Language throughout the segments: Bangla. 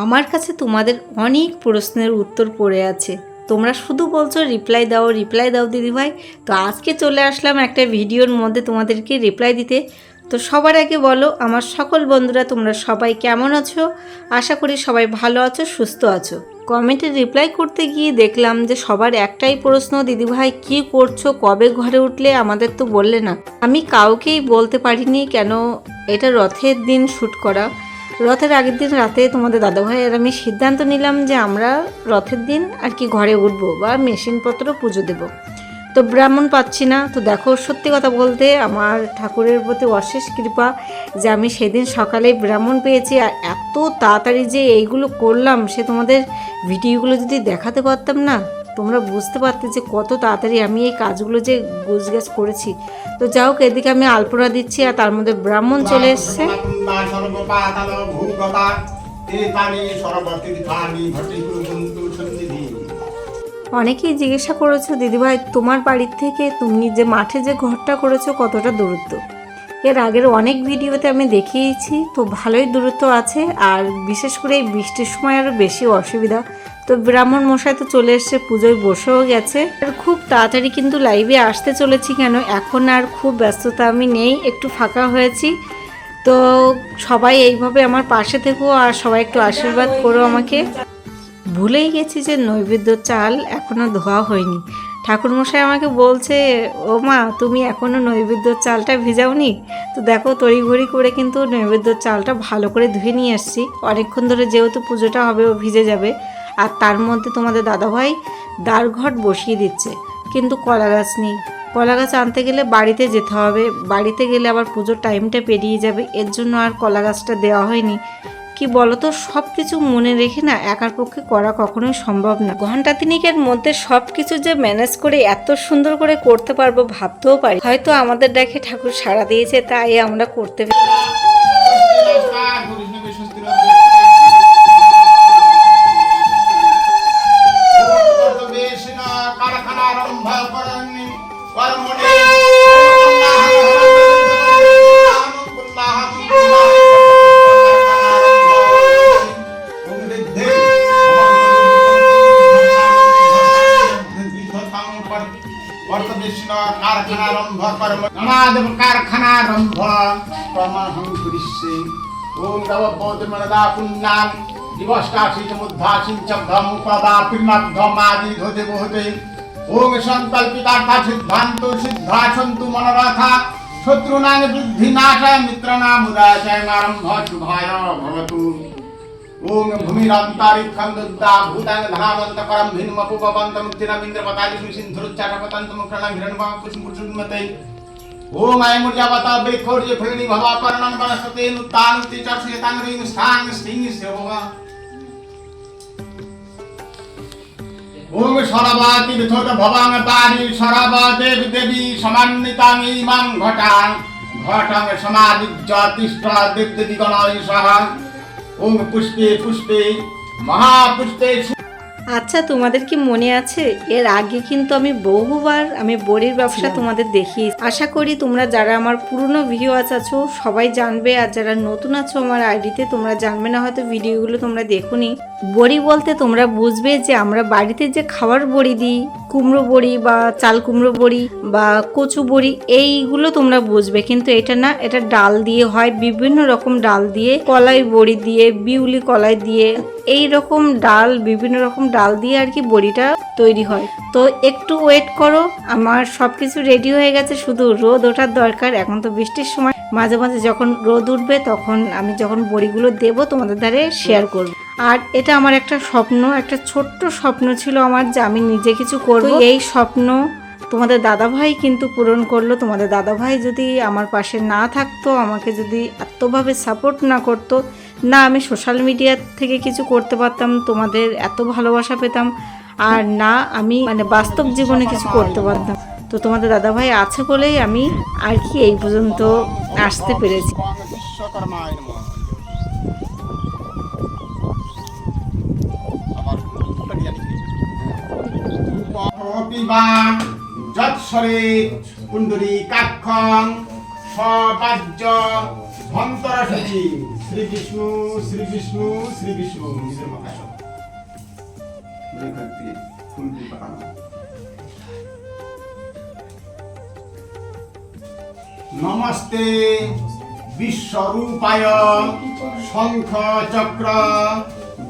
আমার কাছে তোমাদের অনেক প্রশ্নের উত্তর পড়ে আছে, তোমরা শুধু বলছো রিপ্লাই দাও দিদিভাই। তো আজকে চলে আসলাম একটা ভিডিওর মধ্যে তোমাদেরকে রিপ্লাই দিতে। তো সবার আগে বলো আমার সকল বন্ধুরা তোমরা সবাই কেমন আছো? আশা করি সবাই ভালো আছো, সুস্থ আছো। কমেন্টে রিপ্লাই করতে গিয়ে দেখলাম যে সবার একটাই প্রশ্ন, দিদিভাই কি করছো, কবে ঘরে উঠলে, আমাদের তো বললে না। আমি কাউকেই বলতে পারিনি, কেন এটা রথের দিন শ্যুট করা। রথের আগের দিন রাতে তোমাদের দাদাভাই আর আমি সিদ্ধান্ত নিলাম যে আমরা রথের দিন আর কি ঘরে উঠবো বা মেশিনপত্র পুজো দেব। তো ব্রাহ্মণ পাচ্ছি না। তো দেখো, সত্যি কথা বলতে আমার ঠাকুরের প্রতি অশেষ কৃপা যে আমি সেদিন সকালে ব্রাহ্মণ পেয়েছি। আর এত তাড়াতাড়ি যে এইগুলো করলাম, সে তোমাদের ভিডিওগুলো যদি দেখাতে পারতাম না, তোমরা বুঝতে পারতে যে কত তাড়াতাড়ি আমি এই কাজগুলো যে গুছগাছ করেছি। তো যাই হোক, এদিকে আমি আলপনা দিচ্ছি আর তার মধ্যে ব্রাহ্মণ চলে এসছে। অনেকেই জিজ্ঞাসা করেছো, দিদিভাই তোমার বাড়ির থেকে তুমি যে মাঠে যে ঘরটা করেছো কতটা দূরত্ব। এর আগের অনেক ভিডিওতে আমি দেখিয়েছি, তো ভালোই দূরত্ব আছে। আর বিশেষ করে এই বৃষ্টির সময় আরও বেশি অসুবিধা। তো ব্রাহ্মণ মশাই তো চলে এসছে, পুজোয় বসেও গেছে। আর খুব তাড়াতাড়ি কিন্তু লাইভে আসতে চলেছি, কেন এখন আর খুব ব্যস্ততা আমি নেই, একটু ফাঁকা হয়েছি। তো সবাই এইভাবে আমার পাশে থেকো আর সবাই একটু আশীর্বাদ করো আমাকে। ভুলেই গেছি যে নৈবেদ্য চাল এখনও ধোয়া হয়নি। ঠাকুরমশাই আমাকে বলছে, ও মা তুমি এখনও নৈবেদ্য চালটা ভিজাওনি? তো দেখো, তড়িঘড়ি করে কিন্তু নৈবেদ্য চালটা ভালো করে ধুয়ে নিয়ে আসছি। অনেকক্ষণ ধরে যেহেতু পুজোটা হবে, ও ভিজে যাবে। আর তার মধ্যে তোমাদের দাদাভাই দ্বারঘট বসিয়ে দিচ্ছে, কিন্তু কলা গাছ নেই। কলা গাছ আনতে গেলে বাড়িতে যেতে হবে, বাড়িতে গেলে আবার পুজোর টাইমটা পেরিয়ে যাবে, এর জন্য আর কলা গাছটা দেওয়া হয়নি। কি বলতো, সব কিছু মনে রেখে না একার পক্ষে করা কখনোই সম্ভব না। ঘন্টা তিনেকের মধ্যে সব কিছু যে ম্যানেজ করে এত সুন্দর করে করতে পারবো ভাবতেও পারি। হয়তো আমাদের ডাকে ঠাকুর সাড়া দিয়েছে, তাই আমরা করতে পারি। কারখানারম্ভ কর্মহং করিষ্যে। ওম নববৌদ্ধমনদা পুণ্যাং দিবষ্টাশিতমুদ্ধাসিং চব্ধম উপবাপির্মধ্যমাদি ধোতে বহতে। ওম সংকল্পিতার্থা সিদ্ধান্তু সিদ্ধা সন্তু মনোরথা। শত্রুনাং বৃদ্ধিনাশায় মিত্রাণাং উদাচায় আরম্ভ শুভায় ভবতু। ওম ভূমিরন্তরিক্ষন্দুদ্দা ভূতাং ধামন্তকরম ভিন্মপুপবন্তমুক্তিরমিন্দ্রপতাদি সুসিন্ধুরুচ্চাটপতন্তমুক্ষণং হিরণ্যবাম পুষ্পুরুষুন্মতে। ওম আয়মুর্যাবতা বৃক্ষৌর্য ফেণি ভবাপর্ণং বনস্পতে নুত্তানুতি চর্ষেতাং রিং স্থাং স্টিং সেবা। ওম সরবাতি বিথোত ভবাং পারি সরবা দেব দেবী সমান্বিতাং ইমাং ঘটাং ঘটং সমাদিজ্য তিষ্ঠ দেব দেবী গণায় সহ। ওম পুষ্পে পুষ্পে মহাপুষ্পে। আচ্ছা, তোমাদের কি মনে আছে, এর আগে কিন্তু আমি বহুবার বড়ির ব্যবসা তোমাদের দেখিয়েছি। আশা করি তোমরা যারা আমার পুরনো ভিউয়ার্স আছো সবাই জানবে, আর যারা নতুন আছো আমার আইডিতে তোমরা জানবে না, হয়তো ভিডিওগুলো তোমরা দেখোনি। বড়ি বলতে তোমরা বুঝবে যে আমরা বাড়িতে যে খাবার বড়ি দিই, কুমড়ো বড়ি বা চাল কুমড়ো বড়ি বা কচু বড়ি, এইগুলো তোমরা বুঝবে, কিন্তু এটা না, এটা ডাল দিয়ে হয়, বিভিন্ন রকম ডাল দিয়ে, কলাই বড়ি দিয়ে, বিউলি কলাই দিয়ে, এই রকম ডাল, বিভিন্ন রকম ডাল দিয়ে আর কি বড়িটা তৈরি হয়। তো একটু ওয়েট করো, আমার সবকিছু রেডি হয়ে গেছে, শুধু রোদ ওঠার দরকার। এখন তো বৃষ্টির সময়, মাঝে মাঝে যখন রোদ উঠবে তখন আমি যখন বড়িগুলো দেবো তোমাদের ধারে শেয়ার করব। আর এটা আমার একটা স্বপ্ন, একটা ছোট্ট স্বপ্ন ছিল আমার, যে আমি নিজে কিছু করব। এই স্বপ্ন তোমাদের দাদাভাই কিন্তু পূরণ করলো। তোমাদের দাদাভাই যদি আমার পাশে না থাকতো, আমাকে যদি এতভাবে সাপোর্ট না করতো, না আমি সোশ্যাল মিডিয়া থেকে কিছু করতে পারতাম, তোমাদের এত ভালোবাসা পেতাম, আর না আমি বাস্তব জীবনে কিছু করতে পারতাম। তো তোমাদের দাদাভাই আছে বলেই আমি আর কি এই পর্যন্ত আসতে পেরেছি। যৎসরে কুণ্ডলী কাক্ষং সবাজ্য ভন্তরসচি শ্রী বিষ্ণু শ্রী বিষ্ণু শ্রী বিষ্ণু নিজের মাথায় সব ফুল দিয়ে পাকানো। নমস্তে বিশ্বরূপায় শঙ্খ চক্র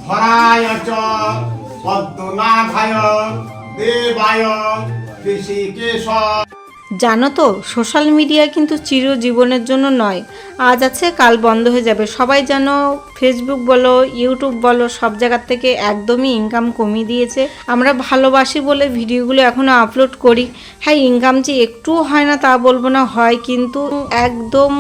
ধরায় চ পদ্মনাভায় দেবায় ঋষিকেশ। জানো তো সোশ্যাল মিডিয়া কিন্তু চিরজীবনের জন্য নয়, আজ আছে কাল বন্ধ হয়ে যাবে। সবাই যেন ফেসবুক বলো ইউটিউব বলো সব জায়গার থেকে একদমই ইনকাম কমিয়ে দিয়েছে। আমরা ভালোবাসি বলে ভিডিওগুলো এখনও আপলোড করি। হ্যাঁ, ইনকাম যে একটুও হয় না তা বলবো না, হয় কিন্তু একদম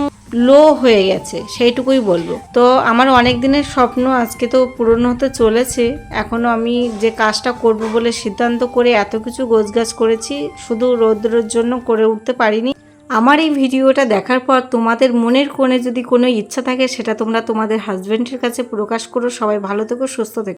লো হয়ে গেছে সেইটুকুই বলবো। তো আমার অনেক দিনের স্বপ্ন আজকে তো পূরণ হতে চলেছে। এখনও আমি যে কাজটা করব বলে সিদ্ধান্ত করে এত কিছু গোছগাছ করেছি, শুধু রৌদ্রের জন্য করে উঠতে পারিনি। আমার এই ভিডিওটা দেখার পর তোমাদের মনের কোণে যদি কোনো ইচ্ছা থাকে সেটা তোমরা তোমাদের হাজব্যান্ডের কাছে প্রকাশ করো। সবাই ভালো থেকো, সুস্থ থেকো।